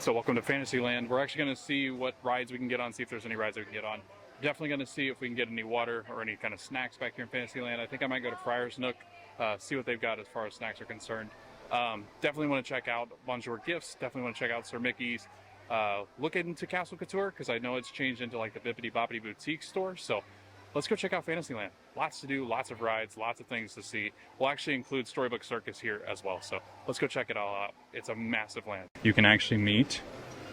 So welcome to Fantasyland. We're actually going to see what rides we can get on, see if there's any rides we can get on. Definitely going to see if we can get any water or any kind of snacks back here in Fantasyland. I think I might go to Friar's Nook, see what they've got as far as snacks are concerned. Definitely want to check out Bonjour Gifts. Definitely want to check out Sir Mickey's. Look into Castle Couture because I know it's changed into like the Bippity Boppity Boutique store. So let's go check out Fantasyland. Lots to do, lots of rides, lots of things to see. We'll actually include Storybook Circus here as well. So let's go check it all out. It's a massive land. You can actually meet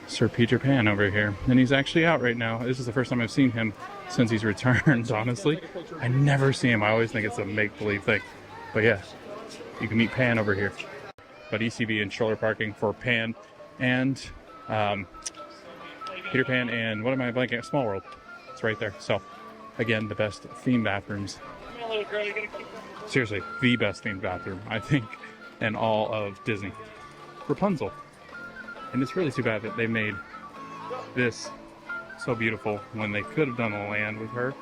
Sir Peter Pan over here, and he's actually out right now. This is the first time I've seen him since he's returned, honestly. I never see him. I always think it's a make-believe thing. But yeah, you can meet Pan over here. But ECB and shoulder parking for Pan and Peter Pan and what am I blanking? Small World. It's right there. So again, the best themed bathrooms. Seriously, the best themed bathroom, I think, in all of Disney. Rapunzel. And it's really too bad that they made this so beautiful when they could have done a land with her.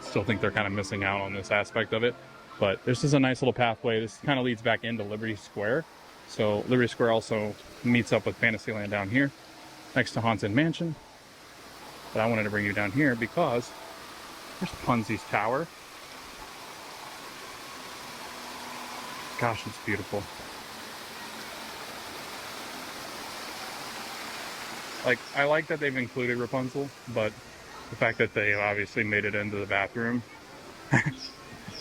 Still think they're kind of missing out on this aspect of it. But this is a nice little pathway. This kind of leads back into Liberty Square. So Liberty Square also meets up with Fantasyland down here, next to Haunted Mansion. But I wanted to bring you down here because there's Punzi's Tower. Gosh, it's beautiful. Like, I like that they've included Rapunzel, but the fact that they obviously made it into the bathroom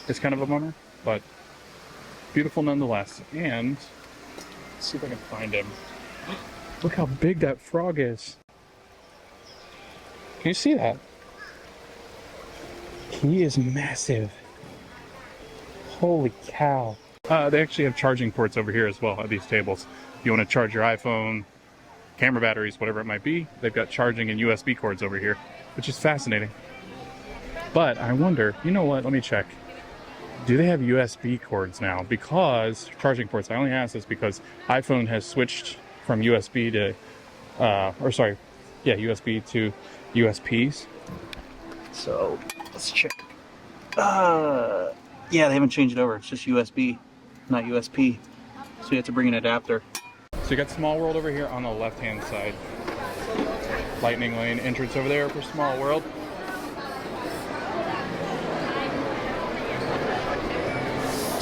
is kind of a bummer, but beautiful nonetheless. And let's see if I can find him. Look how big that frog is. Can you see that? He is massive. Holy cow. They actually have charging ports over here as well at these tables. If you want to charge your iPhone, camera batteries, whatever it might be, they've got charging and USB cords over here, which is fascinating. But I wonder, you know what, let me check. Do they have USB cords now? Because charging ports, I only ask this because iPhone has switched from USB to, USB to USPs. So let's check. Yeah, they haven't changed it over. It's just USB, not USP. So you have to bring an adapter. So you got Small World over here on the left-hand side. Lightning Lane entrance over there for Small World.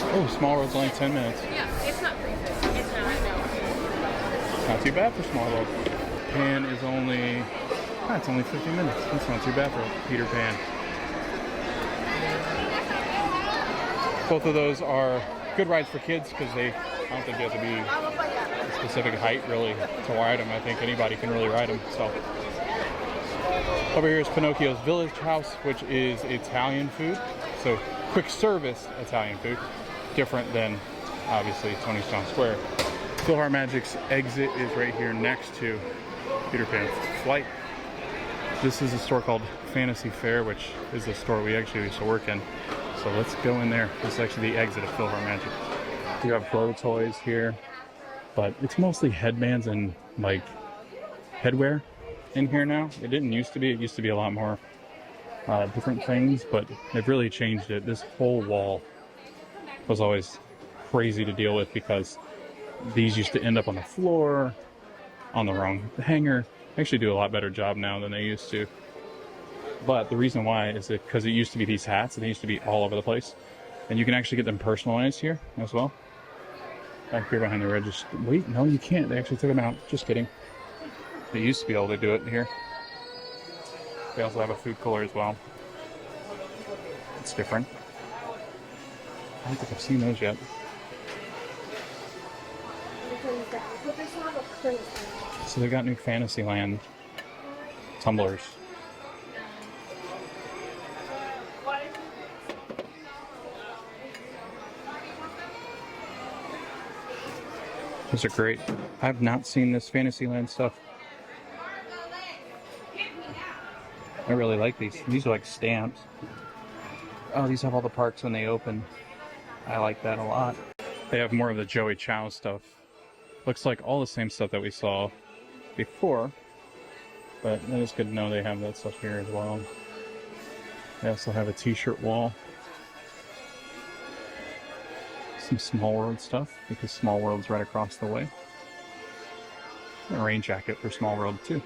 Oh, Small World's only 10 minutes. Yeah, it's not crazy. It's not, no. Not too bad for Small World. Pan is only, it's only 15 minutes. That's not too bad for Peter Pan. Both of those are good rides for kids because I don't think you have to be a specific height really to ride them. I think anybody can really ride them. So over here is Pinocchio's Village House, which is Italian food. So quick service Italian food. Different than obviously Tony's Town Square. PhilharMagic's exit is right here next to Peter Pan's flight. This is a store called Fantasy Fair, which is the store we actually used to work in. So let's go in there. This is actually the exit of PhilharMagic. You have Glow Toys here, but it's mostly headbands and like headwear in here now. It didn't used to be. It used to be a lot more different things, but they've really changed it. This whole wall was always crazy to deal with because these used to end up on the floor, on the wrong hanger. They actually do a lot better job now than they used to. But the reason why is because it used to be these hats and they used to be all over the place. And you can actually get them personalized here as well. Back here behind the register. Wait, no, you can't. They actually took them out. Just kidding. They used to be able to do it here. They also have a food cooler as well. It's different. I don't think I've seen those yet. So they got new Fantasyland tumblers. Those are great. I've not seen this Fantasyland stuff. I really like these. These are like stamps. Oh, these have all the parks when they open. I like that a lot. They have more of the Joey Chow stuff. Looks like all the same stuff that we saw before, but that is good to know they have that stuff here as well. They also have a t-shirt wall. Some Small World stuff, because Small World's right across the way. And a rain jacket for Small World too.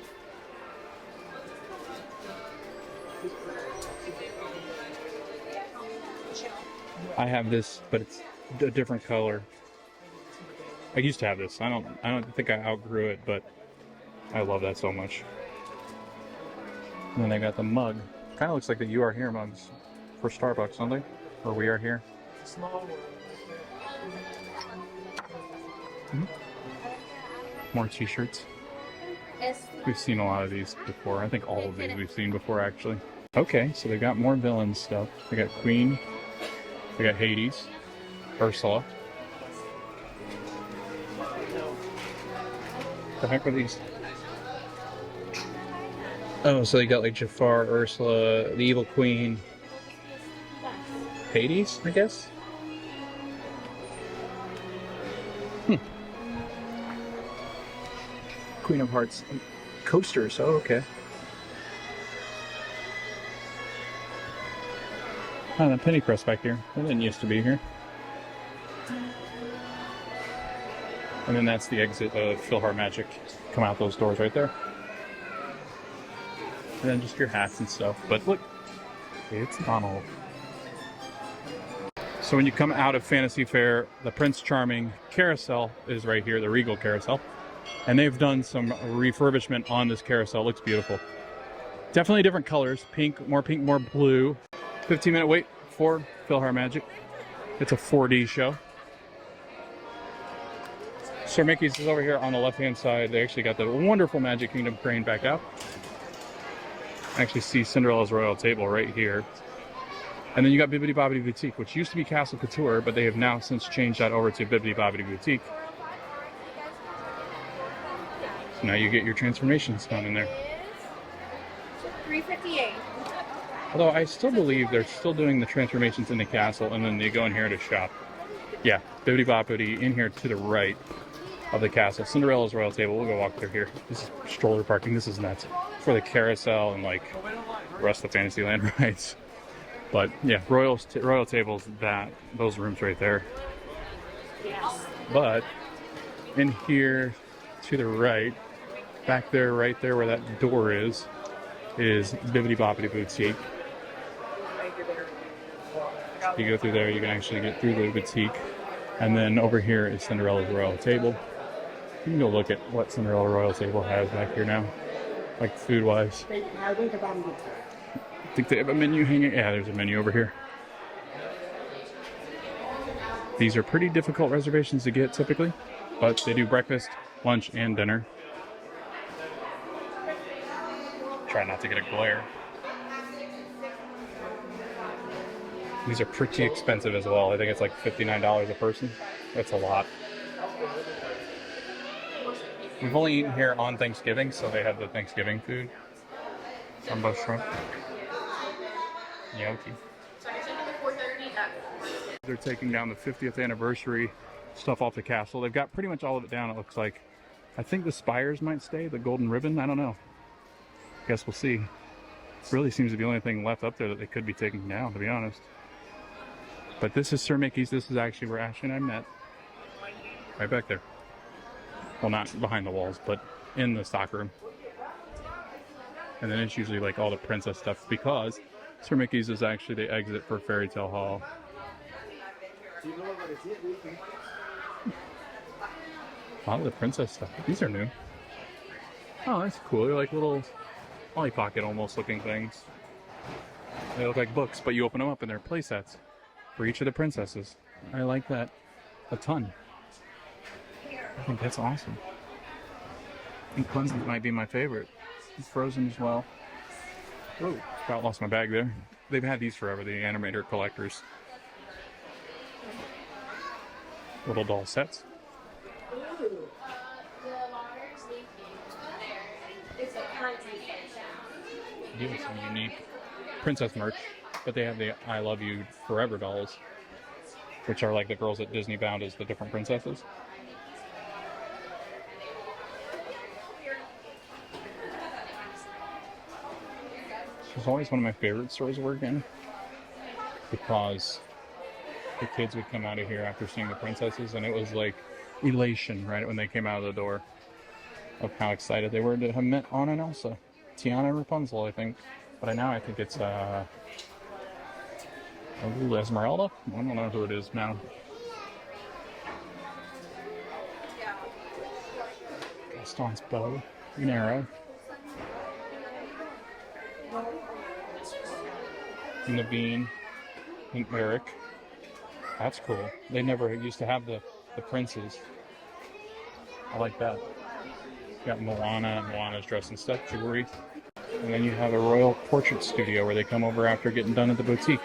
I have this, but it's a different color. I used to have this. I don't think I outgrew it, but I love that so much. And then they got the mug. Kind of looks like the You Are Here mugs for Starbucks, don't they? Or We Are Here. More t-shirts. We've seen a lot of these before. I think all of these we've seen before, actually. Okay, so they got more villain stuff. They got Queen. They got Hades. Ursula. The heck are these? Oh, so they got like Jafar, Ursula, the Evil Queen. Hades, I guess? Queen of Hearts coasters. Oh, okay. Oh, the Penny Press back here. That didn't used to be here. And then that's the exit of Philhar Magic. Come out those doors right there. And then just your hats and stuff. But look, it's Donald. So when you come out of Fantasy Fair, the Prince Charming carousel is right here, the Regal carousel. And they've done some refurbishment on this carousel. It looks beautiful. Definitely different colors. Pink, more blue. 15-minute wait for Philhar Magic. It's a 4D show. Sir Mickey's is over here on the left-hand side. They actually got the wonderful Magic Kingdom crane back out. I actually see Cinderella's Royal Table right here. And then you got Bibbidi Bobbidi Boutique, which used to be Castle Couture, but they have now since changed that over to Bibbidi Bobbidi Boutique. So now you get your transformations done in there. $3.58. Although I still believe they're still doing the transformations in the castle, and then they go in here to shop. Yeah, Bibbidi Bobbidi in here to the right of the castle. Cinderella's Royal Table. We'll go walk through here. This is stroller parking. This is nuts. For the carousel and like the rest of Fantasyland rides. But yeah, Royal Tables, those rooms right there. Yes. But in here to the right, back there, right there where that door is Bibbidi Bobbidi Boutique. If you go through there, you can actually get through the boutique. And then over here is Cinderella's Royal Table. You can go look at what Cinderella Royal Table has back here now, like food-wise. I think they have a menu hanging. Yeah, there's a menu over here. These are pretty difficult reservations to get typically, but they do breakfast, lunch, and dinner. Try not to get a glare. These are pretty expensive as well. I think it's like $59 a person. That's a lot. We've only eaten here on Thanksgiving, so they have the Thanksgiving food. Jumbo shrimp. Gnocchi. They're taking down the 50th anniversary stuff off the castle. They've got pretty much all of it down, it looks like. I think the spires might stay, the golden ribbon, I don't know. Guess we'll see. It really seems to be the only thing left up there that they could be taking down, to be honest. But this is Sir Mickey's. This is actually where Ashley and I met. Right back there. Well, not behind the walls, but in the stock room. And then it's usually like all the princess stuff because Sir Mickey's is actually the exit for Fairy Tale Hall. A lot of the princess stuff. These are new. Oh, that's cool. They're like little Polly Pocket almost looking things. They look like books, but you open them up and they're play sets for each of the princesses. I like that a ton. I think that's awesome. I think Clemson's might be my favorite. It's Frozen as well. Oh, about lost my bag there. They've had these forever, the animator collectors. Little doll sets. You have some unique princess merch, but they have the I Love You Forever dolls, which are like the girls at Disney bound as the different princesses. This was always one of my favorite stores to work in because the kids would come out of here after seeing the princesses and it was like elation right when they came out of the door. of how excited they were to have met Anna and Elsa. Tiana and Rapunzel, I think. But now I think it's Esmeralda? I don't know who it is now. Gaston's bow and arrow. Naveen and Eric. That's cool. They never used to have the princes. I like that. You got Moana, and Moana's dressed in stuff, jewelry. And then you have a royal portrait studio where they come over after getting done at the boutique.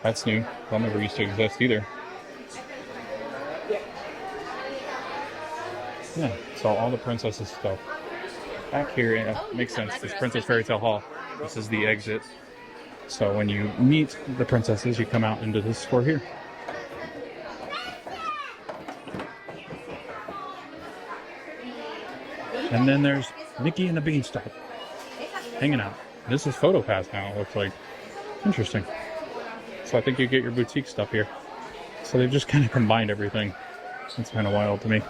That's new. That never used to exist either. Yeah, so all the princesses stuff. Back here, yeah, makes sense. This Princess Fairy Tale Hall. This is the exit. So when you meet the princesses, you come out into this store here. And then there's Mickey and the Beanstalk hanging out. This is PhotoPass now, it looks like. Interesting. So I think you get your boutique stuff here. So they've just kind of combined everything. It's kind of wild to me.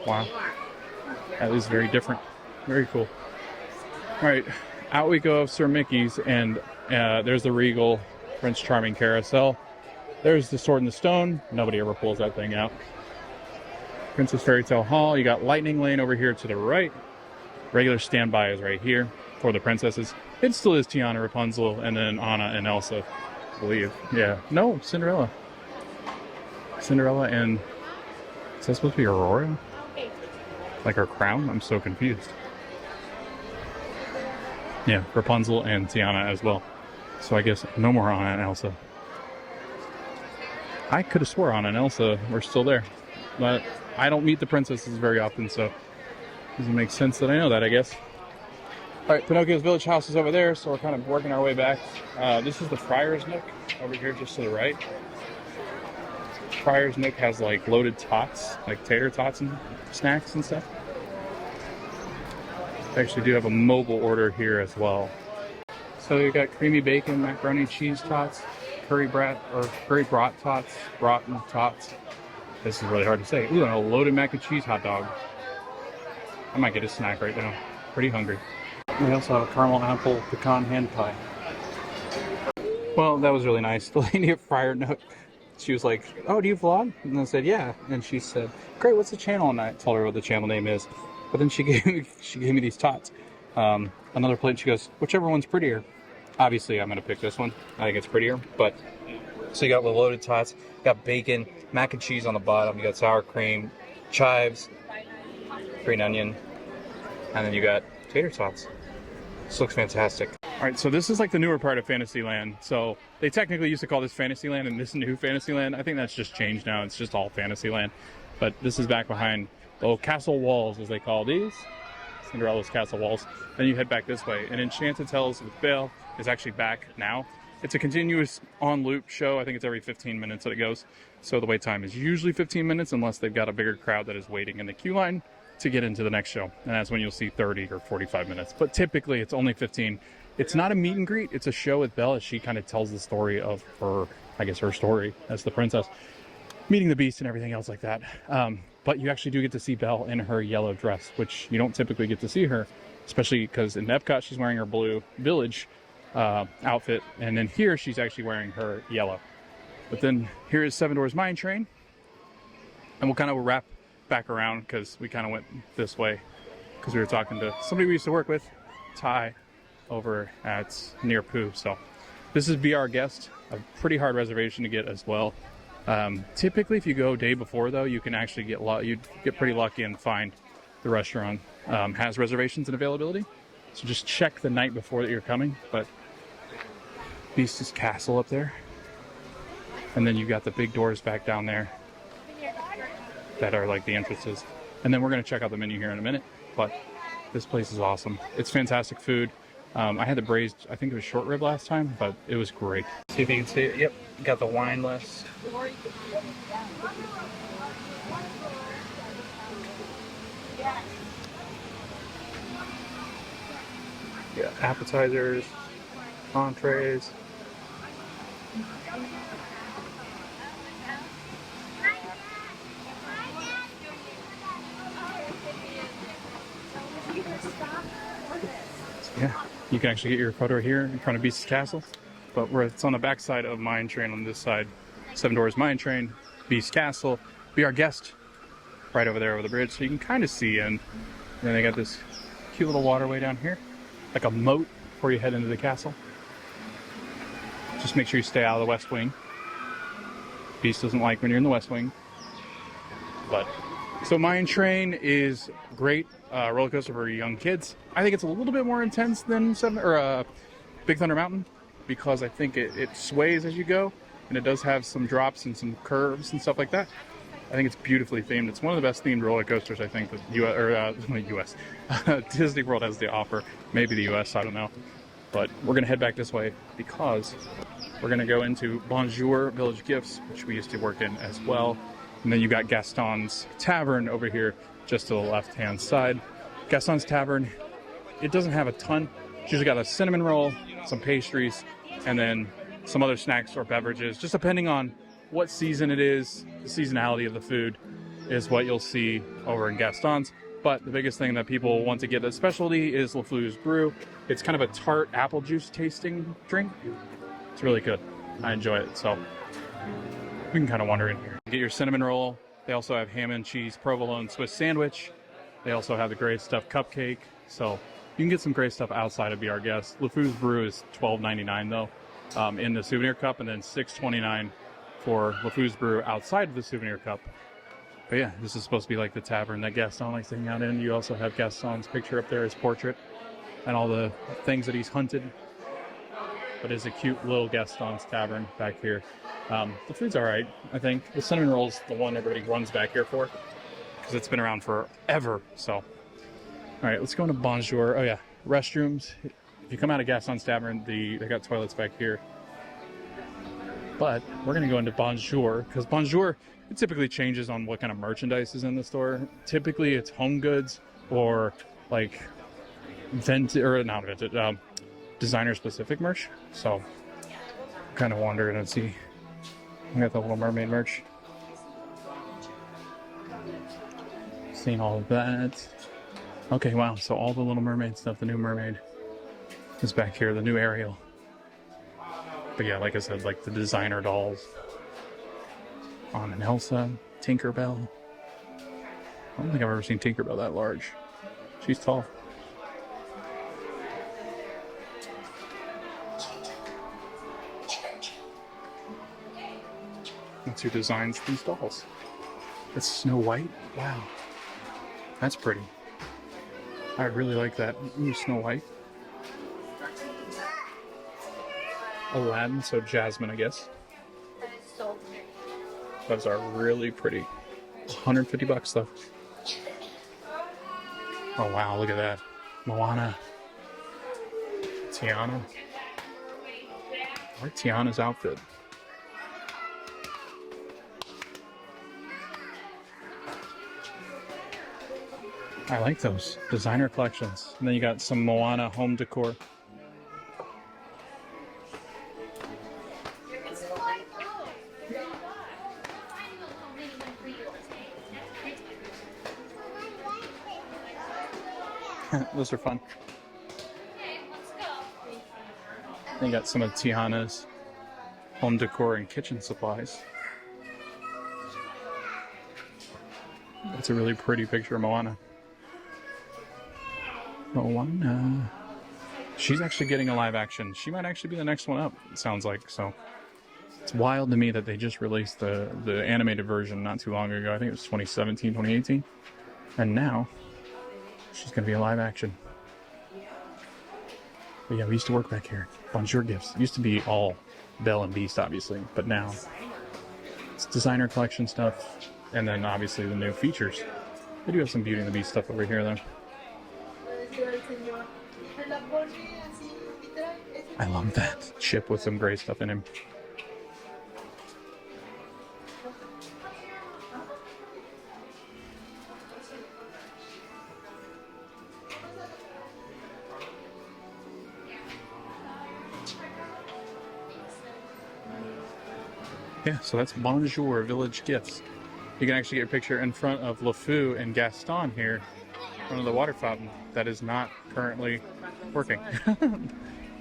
Wow. That is very different. Very cool. All right, out we go of Sir Mickey's, and there's the Regal Prince Charming Carousel. There's the Sword in the Stone. Nobody ever pulls that thing out. Princess Fairy Tale Hall. You got Lightning Lane over here to the right. Regular standby is right here for the princesses. It still is Tiana, Rapunzel, and then Anna and Elsa, I believe. Yeah. No, Cinderella. Cinderella and... Is that supposed to be Aurora? Like her crown? I'm so confused. Yeah, Rapunzel and Tiana as well. So I guess no more Anna and Elsa. I could have swore Anna and Elsa were still there. But I don't meet the princesses very often, so it doesn't make sense that I know that, I guess. Alright, Pinocchio's village house is over there, so we're kind of working our way back. This is the Friar's Nook over here just to the right. Friar's Nook has like loaded tots, like tater tots and snacks and stuff. They actually do have a mobile order here as well. So you got creamy bacon, macaroni cheese tots, curry brat tots, rotten tots. This is really hard to say. Ooh, and a loaded mac and cheese hot dog. I might get a snack right now. Pretty hungry. We also have a caramel apple pecan hand pie. Well, that was really nice. The lady at Friar Nook, she was like, "Oh, do you vlog?" And I said, "Yeah." And she said, "Great, what's the channel?" And I told her what the channel name is. But then she gave me these tots. Another plate. She goes, "Whichever one's prettier." Obviously, I'm gonna pick this one. I think it's prettier. But so you got the loaded tots. You got bacon, mac and cheese on the bottom. You got sour cream, chives, green onion, and then you got tater tots. This looks fantastic. All right, so this is like the newer part of Fantasyland. So they technically used to call this Fantasyland and this new Fantasyland. I think that's just changed now. It's just all Fantasyland. But this is back behind the old castle walls, as they call these. Cinderella's castle walls. Then you head back this way. And Enchanted Tales with Belle is actually back now. It's a continuous on-loop show. I think it's every 15 minutes that it goes. So the wait time is usually 15 minutes unless they've got a bigger crowd that is waiting in the queue line to get into the next show. And that's when you'll see 30 or 45 minutes. But typically it's only 15. It's not a meet and greet. It's a show with Belle as she kind of tells the story of her, I guess her story as the princess, meeting the beast and everything else like that. But you actually do get to see Belle in her yellow dress, which you don't typically get to see her, especially because in Epcot she's wearing her blue village outfit, and then here she's actually wearing her yellow. But then here is Seven Dwarfs Mine Train, and we'll kind of wrap back around because we kind of went this way because we were talking to somebody we used to work with, Ty, over at near Pooh. So this is Be Our Guest, a pretty hard reservation to get as well. Typically if you go day before though, you can actually you'd get pretty lucky and find the restaurant has reservations and availability. So just check the night before that you're coming. But Beast's Castle up there, and then you've got the big doors back down there that are like the entrances. And then we're going to check out the menu here in a minute, but this place is awesome. It's fantastic food. I had the braised, I think it was short rib last time, but it was great. See if you can see it. Yep, got the wine list. Yeah, appetizers, entrees. Yeah, you can actually get your photo here in front of Beast's Castle. But it's on the back side of Mine Train on this side. Seven Doors Mine Train, Beast Castle. Be our guest right over there over the bridge. So you can kind of see in. And then they got this cute little waterway down here. Like a moat before you head into the castle. Just make sure you stay out of the West Wing. Beast doesn't like when you're in the West Wing. But so Mine Train is great roller coaster for young kids. I think it's a little bit more intense than Big Thunder Mountain because I think it sways as you go, and it does have some drops and some curves and stuff like that. I think it's beautifully themed. It's one of the best themed roller coasters I think that US Disney World has to offer. Maybe the US, I don't know. But we're gonna head back this way because we're gonna go into Bonjour Village Gifts, which we used to work in as well. And then you got Gaston's Tavern over here, just to the left-hand side. Gaston's Tavern, it doesn't have a ton. It's usually got a cinnamon roll, some pastries, and then some other snacks or beverages, just depending on what season it is. The seasonality of the food is what you'll see over in Gaston's. But the biggest thing that people want to get as specialty is LeFlou's Brew. It's kind of a tart apple juice tasting drink. It's really good. I enjoy it, so we can kind of wander in here. Get your cinnamon roll. They also have ham and cheese provolone Swiss sandwich. They also have the great stuff cupcake. So you can get some great stuff outside of Be Our Guest. LeFlou's Brew is $12.99 though in the souvenir cup, and then $6.29 for LeFlou's Brew outside of the souvenir cup. But yeah, this is supposed to be like the tavern that Gaston likes to hang out in. You also have Gaston's picture up there, his portrait, and all the things that he's hunted. But it's a cute little Gaston's Tavern back here. The food's all right, I think. The cinnamon roll's the one everybody runs back here for because it's been around forever. So, all right, let's go into Bonjour. Oh yeah, restrooms. If you come out of Gaston's Tavern, they got toilets back here. But we're gonna go into Bonjour because Bonjour, it typically changes on what kind of merchandise is in the store. Typically, it's home goods or like designer specific merch. So, kind of wandering and see. We got the Little Mermaid merch. Seeing all of that. Okay, wow. So all the Little Mermaid stuff, the new Mermaid is back here, the new Ariel. But yeah, like I said, like the designer dolls. Anna and Elsa, Tinkerbell. I don't think I've ever seen Tinkerbell that large. She's tall. That's who designs these dolls. That's Snow White? Wow. That's pretty. I really like that. Ooh, Snow White. Aladdin, so Jasmine, I guess. That is so pretty. Those are really pretty. $150 though. Oh wow, look at that. Moana. Tiana. I like Tiana's outfit. I like those designer collections. And then you got some Moana home decor. Those are fun. Then you got some of Tiana's home decor and kitchen supplies. That's a really pretty picture of Moana. Moana. She's actually getting a live action. She might actually be the next one up, it sounds like. So it's wild to me that they just released the animated version not too long ago. I think it was 2017, 2018. And now she's going to be a live action. But yeah, we used to work back here. Bonjour Gifts. It used to be all Belle and Beast, obviously. But now it's designer collection stuff. And then obviously the new features. They do have some Beauty and the Beast stuff over here, though. I love that ship with some gray stuff in him. Yeah, so that's Bonjour Village Gifts. You can actually get a picture in front of LeFou and Gaston here, in front of the water fountain that is not currently working.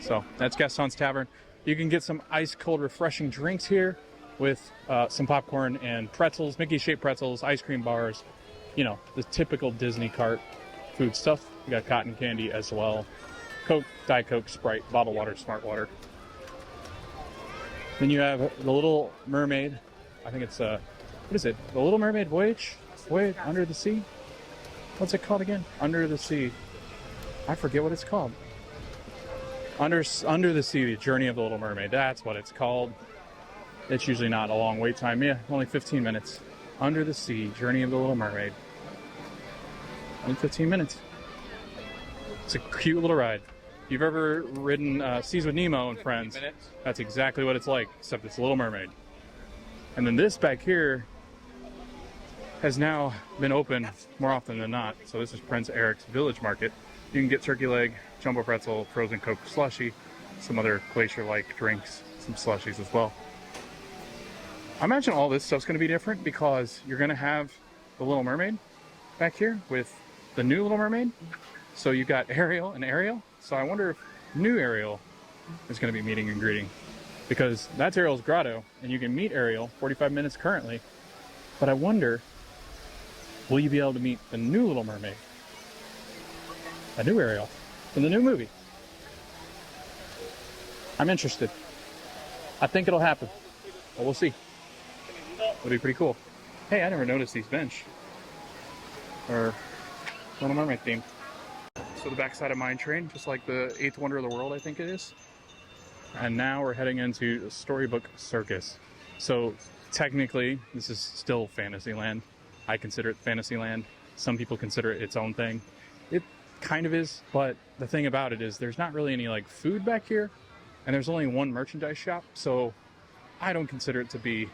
So that's Gaston's Tavern. You can get some ice cold refreshing drinks here with some popcorn and pretzels, Mickey-shaped pretzels, ice cream bars, you know, the typical Disney cart food stuff. You got cotton candy as well. Coke, Diet Coke, Sprite, bottled water, Smart Water. Then you have the Little Mermaid. I think it's what is it? The Little Mermaid Voyage Under the Sea? What's it called again? Under the Sea. I forget what it's called. Under the Sea, The Journey of the Little Mermaid. That's what it's called. It's usually not a long wait time. Yeah, only 15 minutes. Under the Sea, Journey of the Little Mermaid. Only 15 minutes. It's a cute little ride. If you've ever ridden Seas with Nemo and Friends, that's exactly what it's like, except it's Little Mermaid. And then this back here has now been open more often than not. So this is Prince Eric's Village Market. You can get turkey leg, jumbo pretzel, frozen Coke slushie, some other glacier-like drinks, some slushies as well. I imagine all this stuff's going to be different because you're going to have the Little Mermaid back here with the new Little Mermaid. So you've got Ariel and Ariel. So I wonder if new Ariel is going to be meeting and greeting, because that's Ariel's grotto and you can meet Ariel 45 minutes currently. But I wonder, will you be able to meet the new Little Mermaid? A new Ariel in the new movie. I'm interested. I think it'll happen. But we'll see. It'll be pretty cool. Hey, I never noticed these bench. Or Little Mermaid theme. So the backside of Mine Train, just like the 8th wonder of the world, I think it is. And now we're heading into Storybook Circus. So technically, this is still Fantasyland. I consider it Fantasyland. Some people consider it its own thing. It kind of is, but the thing about it is there's not really any like food back here, and there's only one merchandise shop, so I don't consider it to be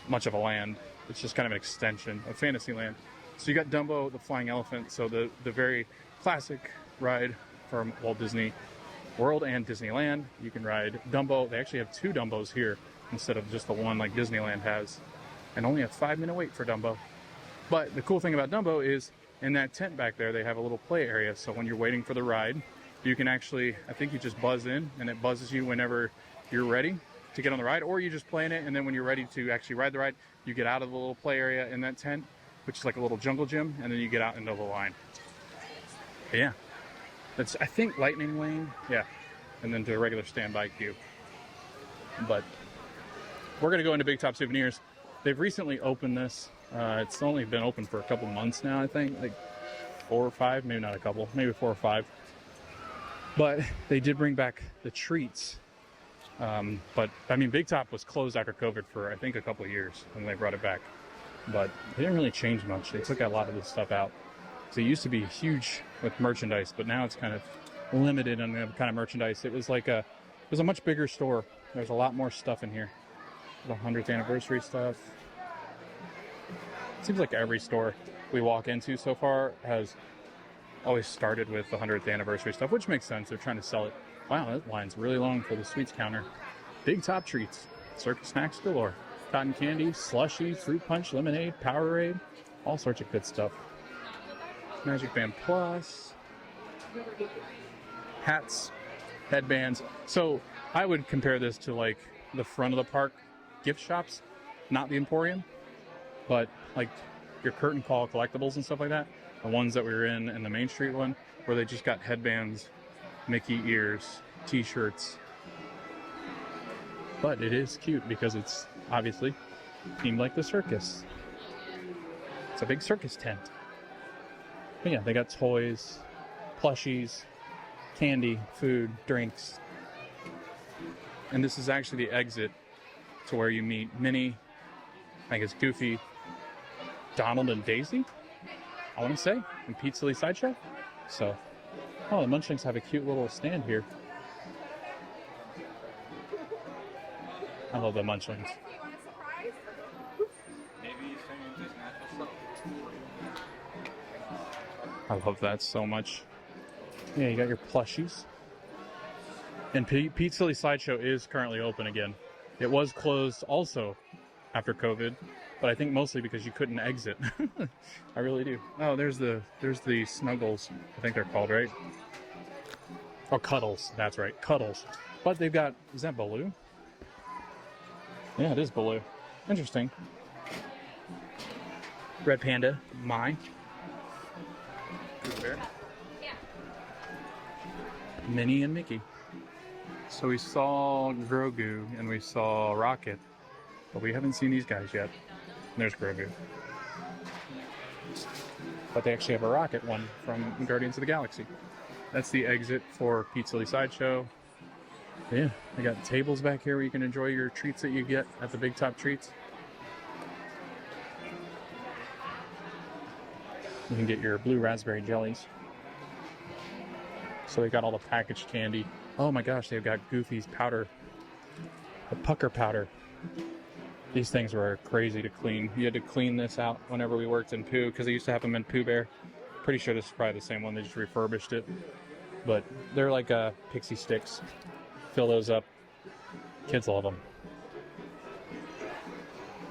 much of a land. It's just kind of an extension of Fantasyland. So you got Dumbo, the flying elephant, so the very classic ride from Walt Disney World and Disneyland. You can ride Dumbo. They actually have 2 Dumbos here instead of just the one like Disneyland has, and only a 5-minute wait for Dumbo. But the cool thing about Dumbo is in that tent back there, they have a little play area. So when you're waiting for the ride, you can actually, I think you just buzz in and it buzzes you whenever you're ready to get on the ride, or you just play in it, and then when you're ready to actually ride the ride, you get out of the little play area in that tent, which is like a little jungle gym, and then you get out into the line. But yeah, that's, I think, Lightning Lane. Yeah, and then to a regular standby queue. But we're gonna go into Big Top Souvenirs. They've recently opened this. It's only been open for a couple months now, I think, like 4 or 5, maybe not a couple, maybe 4 or 5. But they did bring back the treats. But I mean, Big Top was closed after COVID for I think a couple of years, and they brought it back. But they didn't really change much. They took a lot of this stuff out. So it used to be huge with merchandise, but now it's kind of limited on the kind of merchandise. It was a much bigger store. There's a lot more stuff in here. The 100th anniversary stuff. It seems like every store we walk into so far has always started with the 100th anniversary stuff, which makes sense. They're trying to sell it. Wow, that line's really long for the sweets counter. Big Top treats, circus snacks galore, cotton candy, slushy, fruit punch, lemonade, Powerade, all sorts of good stuff. Magic Band Plus, hats, headbands. So I would compare this to like the front of the park gift shops, not the Emporium, but like your curtain call collectibles and stuff like that. The ones that we were in the Main Street one, where they just got headbands, Mickey ears, t-shirts. But it is cute because it's obviously themed like the circus. It's a big circus tent. But yeah, they got toys, plushies, candy, food, drinks. And this is actually the exit to where you meet Minnie, I think it's Goofy, Donald, and Daisy, I want to say, in Pete's Silly Sideshow. So, oh, the Munchlings have a cute little stand here. I love the Munchlings. I love that so much. Yeah, you got your plushies. And Pete's Silly Sideshow is currently open again. It was closed also after COVID, but I think mostly because you couldn't exit. I really do. Oh, there's the Snuggles. I think they're called, right? Oh, Cuddles. That's right, Cuddles. But they've got, is that Baloo? Yeah, it is Baloo. Interesting. Red Panda, Mai. Bear. Minnie and Mickey. So we saw Grogu and we saw Rocket, but we haven't seen these guys yet. And there's Grogu. But they actually have a rocket one from Guardians of the Galaxy. That's the exit for Pete Silly Sideshow. Yeah, I got tables back here where you can enjoy your treats that you get at the Big Top Treats. You can get your blue raspberry jellies. So they got all the packaged candy. Oh my gosh, they've got Goofy's powder. The pucker powder. These things were crazy to clean. You had to clean this out whenever we worked in Pooh, because they used to have them in Pooh Bear. Pretty sure this is probably the same one, they just refurbished it. But they're like pixie sticks. Fill those up. Kids love them.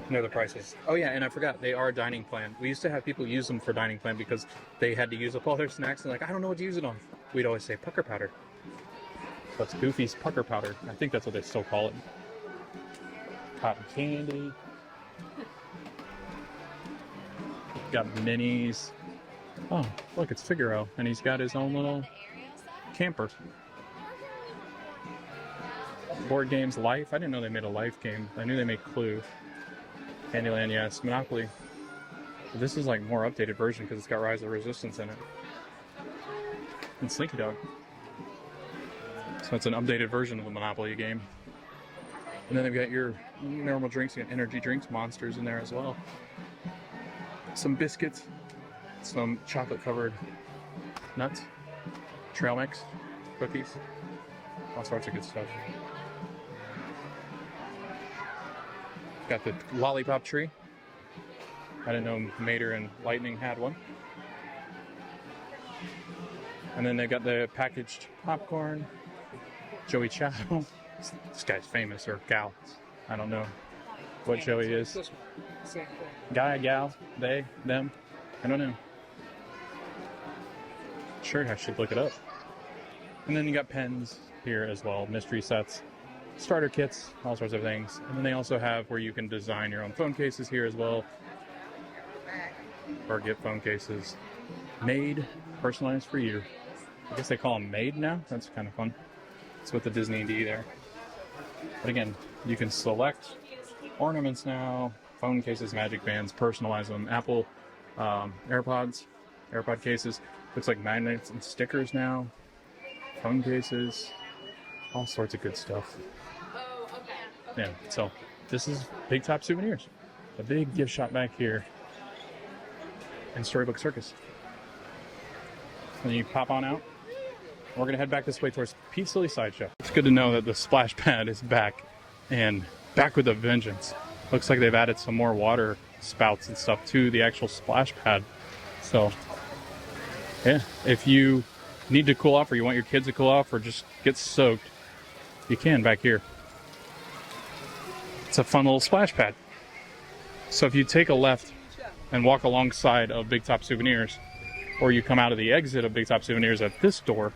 They're the prices. Oh yeah, and I forgot, they are a dining plan. We used to have people use them for dining plan because they had to use up all their snacks and like, I don't know what to use it on. We'd always say pucker powder. So it's Goofy's pucker powder. I think that's what they still call it. Cotton candy. Got minis. Oh, look, it's Figaro, and he's got his own little camper. Board games, Life. I didn't know they made a Life game. I knew they made Clue. Candyland, yes. Monopoly. But this is like more updated version because it's got Rise of Resistance in it. And Slinky Dog. So it's an updated version of the Monopoly game. And then they've got your normal drinks. You got energy drinks, Monsters in there as well. Some biscuits. Some chocolate-covered nuts. Trail mix. Cookies. All sorts of good stuff. Got the lollipop tree. I didn't know Mater and Lightning had one. And then they got the packaged popcorn. Joey Chow. This guy's famous, or gal. I don't know what Joey is. Guy, gal, they, them. I don't know. Sure, I should look it up. And then you got pens here as well, mystery sets, starter kits, all sorts of things. And then they also have where you can design your own phone cases here as well. Or get phone cases made, personalized for you. I guess they call them made now. That's kind of fun. It's with the Disney D there. But again, you can select ornaments now, phone cases, magic bands, personalize them. Apple AirPod cases. Looks like magnets and stickers now. Phone cases. All sorts of good stuff. Oh, okay. Yeah, so this is Big Top Souvenirs. A big gift shop back here in Storybook Circus. And you pop on out. We're going to head back this way towards Pete Silly Sideshow. It's good to know that the splash pad is back, and back with a vengeance. Looks like they've added some more water spouts and stuff to the actual splash pad. So, yeah, if you need to cool off, or you want your kids to cool off, or just get soaked, you can back here. It's a fun little splash pad. So if you take a left and walk alongside of Big Top Souvenirs, or you come out of the exit of Big Top Souvenirs at this door,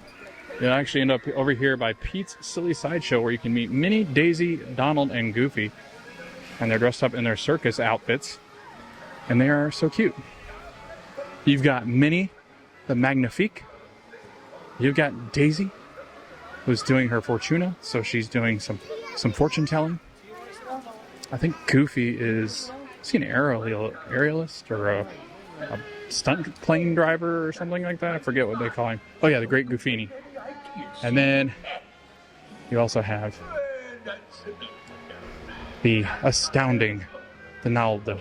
you'll actually end up over here by Pete's Silly Sideshow, where you can meet Minnie, Daisy, Donald, and Goofy. And they're dressed up in their circus outfits. And they are so cute. You've got Minnie, the Magnifique. You've got Daisy, who's doing her Fortuna. So she's doing some fortune telling. I think Goofy is he an aerialist or a stunt plane driver or something like that? I forget what they call him. Oh yeah, the Great Goofini. And then you also have the astounding Donaldo.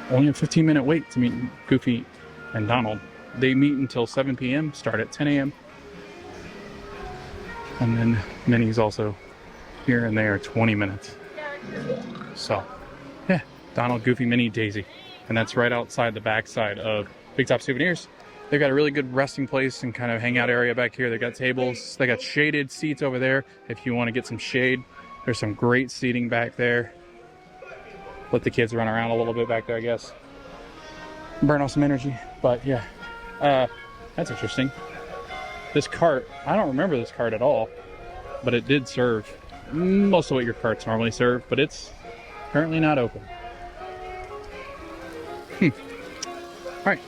Only a 15-minute wait to meet Goofy and Donald. They meet until 7 p.m., start at 10 a.m. And then Minnie's also here, and they are 20 minutes. So, yeah, Donald, Goofy, Minnie, Daisy. And that's right outside the backside of Big Top Souvenirs. They've got a really good resting place and kind of hangout area back here. They got tables. They got shaded seats over there if you want to get some shade. There's some great seating back there. Let the kids run around a little bit back there, I guess. Burn off some energy. But yeah, that's interesting. This cart, I don't remember this cart at all, but it did serve most of what your carts normally serve, but it's currently not open. All right.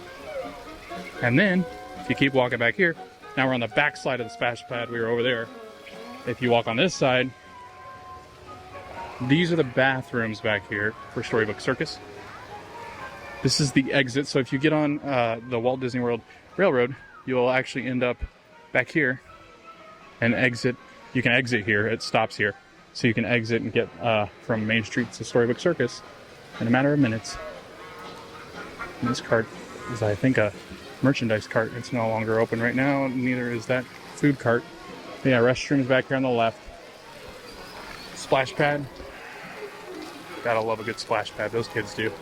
And then, if you keep walking back here, now we're on the back side of the splash pad. We were over there. If you walk on this side, these are the bathrooms back here for Storybook Circus. This is the exit. So if you get on the Walt Disney World Railroad, you'll actually end up back here and exit. You can exit here. It stops here. So you can exit and get from Main Street to Storybook Circus in a matter of minutes. And this cart is, I think, a merchandise cart. It's no longer open right now. Neither is that food cart. But yeah, restrooms back here on the left. Splash pad. Gotta love a good splash pad. Those kids do.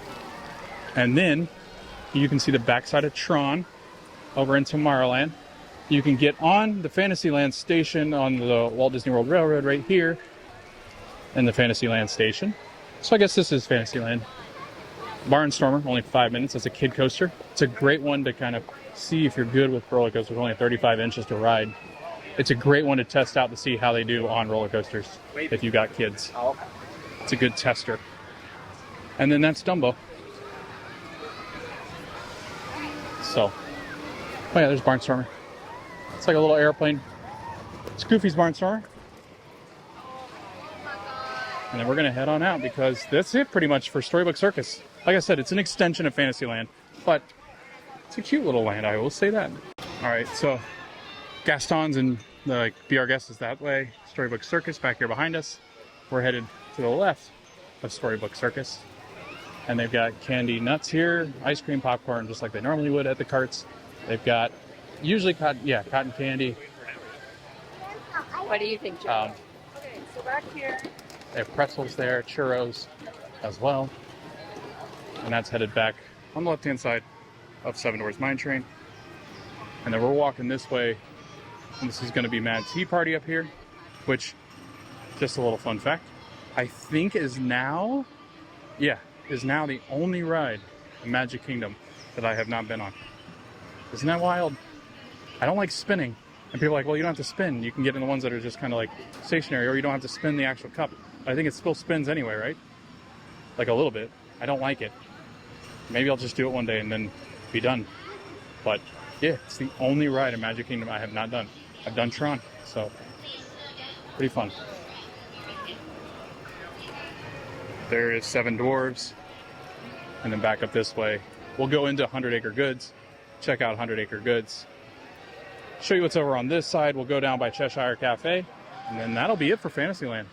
And then you can see the backside of Tron over in Tomorrowland. You can get on the Fantasyland station on the Walt Disney World Railroad right here in the Fantasyland station. So I guess this is Fantasyland. Barnstormer, only 5 minutes. That's a kid coaster. It's a great one to kind of see if you're good with roller coasters. Only 35 inches to ride. It's a great one to test out to see how they do on roller coasters if you got kids. It's a good tester. And then that's Dumbo. So, oh yeah, there's Barnstormer. It's like a little airplane. It's Goofy's Barnstormer. And then we're gonna head on out because that's it pretty much for Storybook Circus. Like I said, it's an extension of Fantasyland, but it's a cute little land, I will say that. All right, so Gaston's and the Be Our Guest is that way. Storybook Circus back here behind us. We're headed to the left of Storybook Circus. And they've got candy nuts here, ice cream, popcorn, just like they normally would at the carts. They've got usually cotton candy. What do you think, Joe? Okay, so back here. They have pretzels there, churros as well. And that's headed back on the left-hand side of Seven Dwarfs Mine Train. And then we're walking this way. And this is going to be Mad Tea Party up here, which, just a little fun fact, I think is now the only ride in Magic Kingdom that I have not been on. Isn't that wild? I don't like spinning. And people are like, well, you don't have to spin. You can get in the ones that are just kind of like stationary, or you don't have to spin the actual cup. But I think it still spins anyway, right? Like a little bit. I don't like it. Maybe I'll just do it one day and then be done. But yeah, it's the only ride in Magic Kingdom I have not done. I've done Tron, so pretty fun. There is Seven Dwarves. And then back up this way. We'll go into 100 Acre Goods. Check out 100 Acre Goods. Show you what's over on this side. We'll go down by Cheshire Cafe. And then that'll be it for Fantasyland.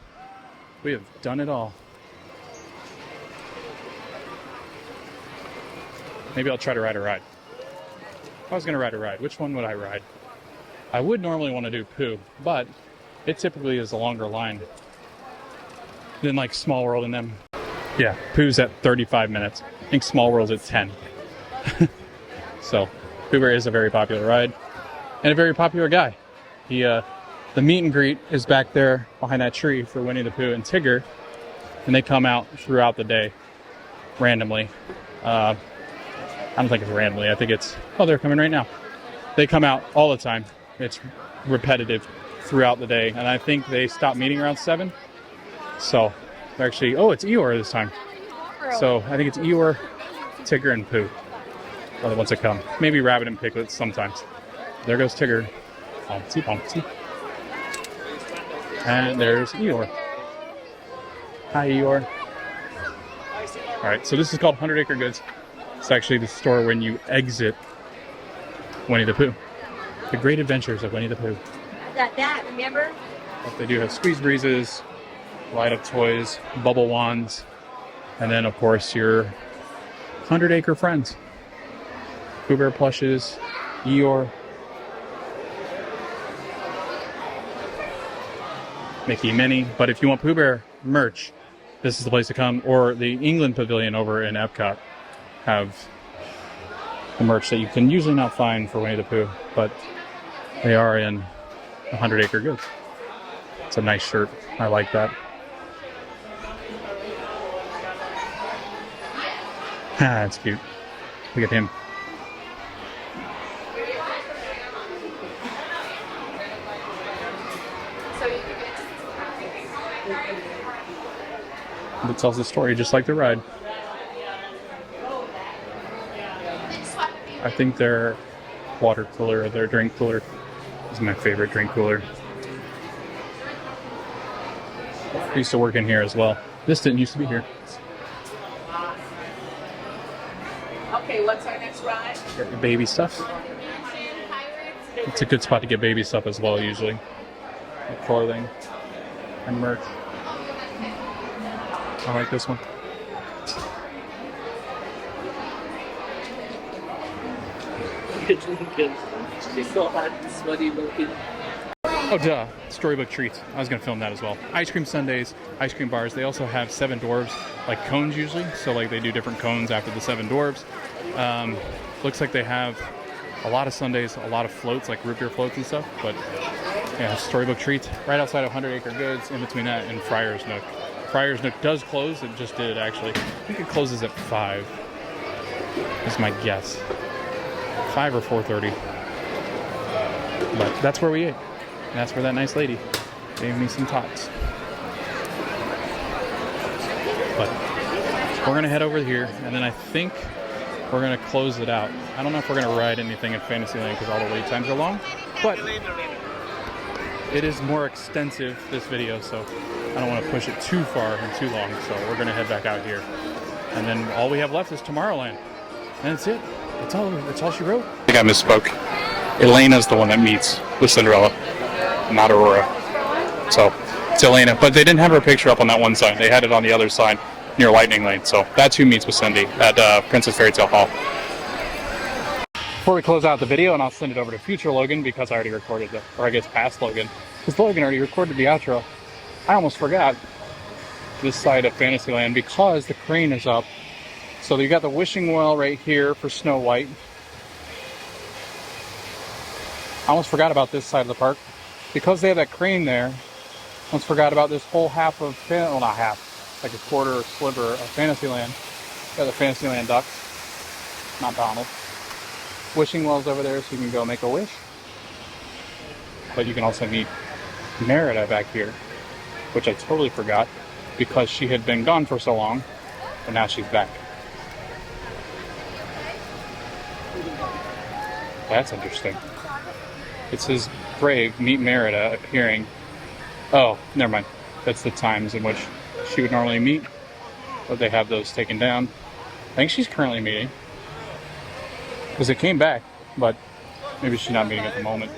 We have done it all. Maybe I'll try to ride a ride. If I was going to ride a ride, which one would I ride? I would normally want to do Pooh, but it typically is a longer line than like Small World and them. Yeah, Pooh's at 35 minutes. I think Small World's at 10. So, Pooh Bear is a very popular ride and a very popular guy. The meet and greet is back there behind that tree for Winnie the Pooh and Tigger, and they come out throughout the day randomly. I don't think it's randomly. I think it's, oh, they're coming right now. They come out all the time. It's repetitive throughout the day, and I think they stop meeting around 7. So, they're actually, oh, it's Eeyore this time. So, I think it's Eeyore, Tigger, and Pooh are the ones that come. Maybe Rabbit and Piglet sometimes. There goes Tigger. Bouncy, bouncy. And there's Eeyore. Hi, Eeyore. All right, so this is called 100 Acre Goods. It's actually the store when you exit Winnie the Pooh. The Great Adventures of Winnie the Pooh. That, remember? But they do have squeeze breezes, light up toys, bubble wands, and then of course your 100 Acre friends. Pooh Bear plushes, Eeyore, Mickey, Minnie. But if you want Pooh Bear merch, this is the place to come. Or the England Pavilion over in Epcot have the merch that you can usually not find for Winnie the Pooh, but they are in 100 Acre Goods. It's a nice shirt. I like that. That's cute. Look at him. It tells the story just like the ride. I think their water cooler, or their drink cooler, is my favorite drink cooler. I used to work in here as well. This didn't used to be here. Okay, what's our next ride? Get your baby stuff. It's a good spot to get baby stuff as well, usually. Like clothing and merch. I like this one. Oh, duh. Storybook treats. I was going to film that as well. Ice cream sundaes, ice cream bars. They also have 7 dwarves, like cones usually. So like they do different cones after the 7 dwarves. Looks like they have a lot of sundaes, a lot of floats, like root beer floats and stuff. But yeah, Storybook treats. Right outside of 100 Acre Goods, in between that and Friar's Nook. Friar's Nook does close. It just did, actually. I think it closes at 5. Is my guess. 5 or 4:30. But that's where we ate. And that's where that nice lady gave me some tots. But we're going to head over here, and then I think we're going to close it out. I don't know if we're going to ride anything in Fantasyland because all the wait times are long, but it is more extensive, this video, so I don't want to push it too far and too long, so we're going to head back out here. And then all we have left is Tomorrowland. And that's it. That's all she wrote. I think I misspoke. Elena's the one that meets with Cinderella, not Aurora. So it's Elena, but they didn't have her picture up on that one sign. They had it on the other side near Lightning Lane. So that's who meets with Cindy at Princess Fairy Tale Hall. Before we close out the video, and I'll send it over to future Logan because I already recorded it, or I guess past Logan, because Logan already recorded the outro. I almost forgot this side of Fantasyland because the crane is up. So you got the wishing well right here for Snow White. I almost forgot about this side of the park. Because they have that crane there, I almost forgot about this whole half of, well, not half, like a quarter or sliver of Fantasyland. Got the Fantasyland ducks, not Donald. Wishing well's over there so you can go make a wish. But you can also meet Merida back here, which I totally forgot because she had been gone for so long, but now she's back. That's interesting. It says Brave, meet Merida appearing. Oh, never mind. That's the times in which she would normally meet. But they have those taken down. I think she's currently meeting. Because it came back, but maybe she's not meeting at the moment,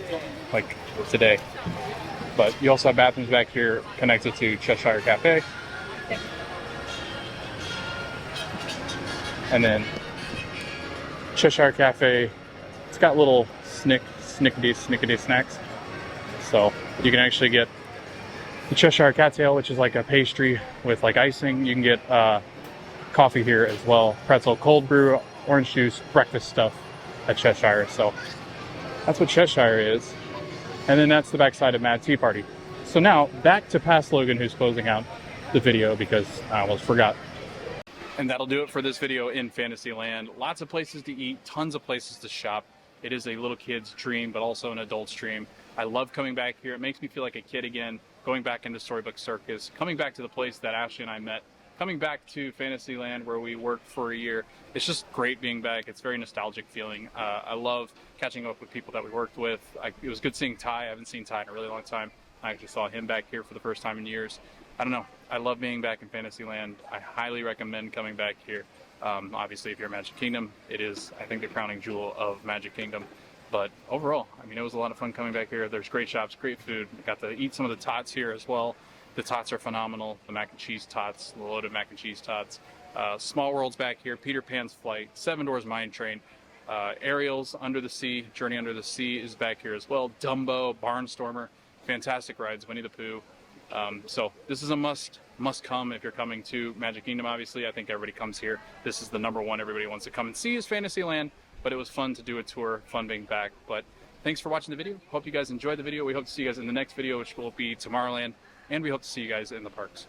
like today. But you also have bathrooms back here connected to Cheshire Cafe. And then Cheshire Cafe, it's got little snickety snacks. So you can actually get the Cheshire Cattail, which is like a pastry with like icing. You can get coffee here as well. Pretzel, cold brew, orange juice, breakfast stuff at Cheshire. So that's what Cheshire is. And then that's the backside of Mad Tea Party. So now back to past Logan, who's closing out the video because I almost forgot. And that'll do it for this video in Fantasyland. Lots of places to eat, tons of places to shop. It is a little kid's dream, but also an adult's dream. I love coming back here. It makes me feel like a kid again, going back into Storybook Circus, coming back to the place that Ashley and I met, coming back to Fantasyland where we worked for a year. It's just great being back. It's a very nostalgic feeling. I love catching up with people that we worked with. It was good seeing Ty. I haven't seen Ty in a really long time. I actually saw him back here for the first time in years. I don't know. I love being back in Fantasyland. I highly recommend coming back here. Obviously, if you're at Magic Kingdom, it is, I think, the crowning jewel of Magic Kingdom. But overall, I mean, it was a lot of fun coming back here. There's great shops, great food. I got to eat some of the tots here as well. The tots are phenomenal. The mac and cheese tots, the loaded mac and cheese tots. Small World's back here. Peter Pan's Flight, Seven Doors Mine Train. Ariel's Under the Sea, Journey Under the Sea is back here as well. Dumbo, Barnstormer, fantastic rides, Winnie the Pooh. So this is a must come if you're coming to Magic Kingdom. Obviously, I think everybody comes here. This is the #1 everybody wants to come and see is Fantasyland, but it was fun to do a tour, fun being back. But thanks for watching the video. Hope you guys enjoyed the video. We hope to see you guys in the next video, which will be Tomorrowland, and we hope to see you guys in the parks.